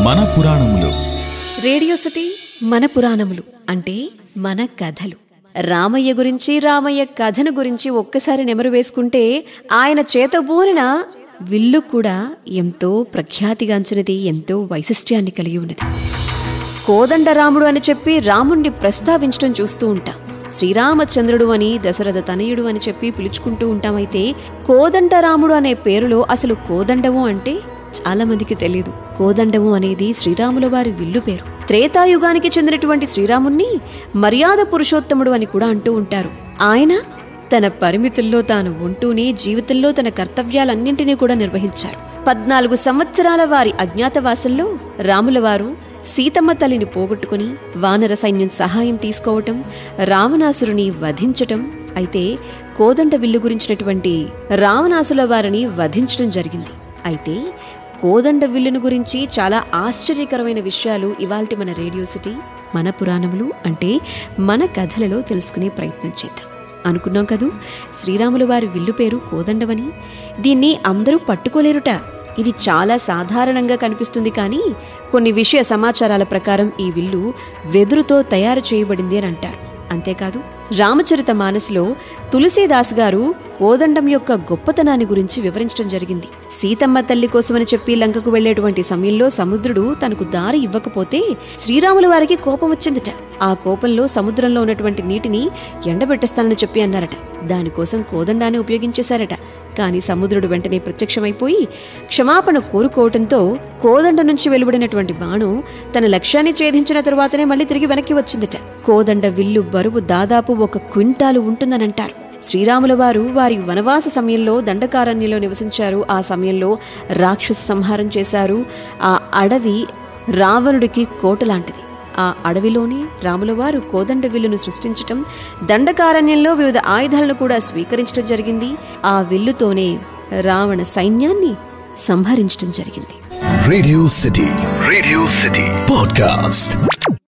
మన పురాణములు. Radio city మన పురాణములు అంటే మన కథలు. రామయ్య గురించి, రామయ్య కథను గురించి ఒక్కసారి నెమరు వేసుకుంటే ఆయన చేతబూనిన విల్లు కూడా ఎంతో ప్రఖ్యాతిగాంచినది, ఎంతో వైశిష్ట్యాన్ని కలిగి ఉన్నది. కోదండరాముడు అని చెప్పి రాముణ్ణి ప్రస్తావించడం చూస్తూ ఉంటాం. శ్రీరామచంద్రుడు అని, దశరథ తనయుడు అని చెప్పి పిలుచుకుంటూ ఉంటామైతే కోదండరాముడు అనే పేరులో అసలు కోదండము అంటే చాలా మందికి తెలియదు. కోదండము అనేది శ్రీరాముల వారి విల్లు పేరు. త్రేతాయుగానికి చెందినటువంటి శ్రీరాముణ్ణి మర్యాద పురుషోత్తముడు అని కూడా అంటూ ఉంటారు. ఆయన తన పరిమితుల్లో తాను ఉంటూనే జీవితంలో తన కర్తవ్యాలన్నింటినీ కూడా నిర్వహించారు. 14 సంవత్సరాల వారి అజ్ఞాతవాసంలో రాములవారు సీతమ్మ తల్లిని పోగొట్టుకుని వానర సైన్యం సహాయం తీసుకోవటం, రావణాసురుని వధించటం. అయితే కోదండ విల్లు గురించినటువంటి రావణాసుల వారిని వధించడం జరిగింది. అయితే కోదండ విల్లును గురించి చాలా ఆశ్చర్యకరమైన విషయాలు ఇవాల్టి మన రేడియో సిటీ మన పురాణములు అంటే మన కథలలో తెలుసుకునే ప్రయత్నం చేద్దాం. అనుకున్నాం కదూ, శ్రీరాముల వారి విల్లు పేరు కోదండవని. దీన్ని అందరూ పట్టుకోలేరుట. ఇది చాలా సాధారణంగా కనిపిస్తుంది, కానీ కొన్ని విషయ సమాచారాల ప్రకారం ఈ విల్లు వెదురుతో తయారు చేయబడింది అని అంటారు. అంతేకాదు, రామచరిత మానస్లో తులసీదాస్ గారు కోదండం యొక్క గొప్పతనాన్ని గురించి వివరించడం జరిగింది. సీతమ్మ తల్లి కోసమని చెప్పి లంకకు వెళ్లేటువంటి సమయంలో సముద్రుడు తనకు దారి ఇవ్వకపోతే శ్రీరాముల వారికి కోపం వచ్చిందట. ఆ కోపంలో సముద్రంలో ఉన్నటువంటి నీటిని ఎండబెట్టేస్తానని చెప్పి అన్నారట. దానికోసం కోదండాన్ని ఉపయోగించేశారట. కాని సముద్రుడు వెంటనే ప్రత్యక్షమైపోయి క్షమాపణ కోరుకోవటంతో కోదండ నుంచి వెలువడినటువంటి బాణం తన లక్ష్యాన్ని ఛేదించిన తరువాతనే మళ్లీ తిరిగి వెనక్కి వచ్చిందట. కోదండ విల్లు బరువు దాదాపు 1 క్వింటాలు ఉంటుందనంటారు. శ్రీరాముల వారు వారి వనవాస సమయంలో దండకారణ్యంలో నివసించారు. ఆ సమయంలో రాక్షస సంహారం చేశారు. ఆ అడవి రావణుడికి కోట లాంటిది. ఆ అడవిలోనే రాములవారు కోదండ విల్లును సృష్టించటం, దండకారణ్యంలో వివిధ ఆయుధాలను కూడా స్వీకరించడం జరిగింది. ఆ విల్లుతోనే రావణ సైన్యాన్ని సంహరించడం జరిగింది. Radio city podcast.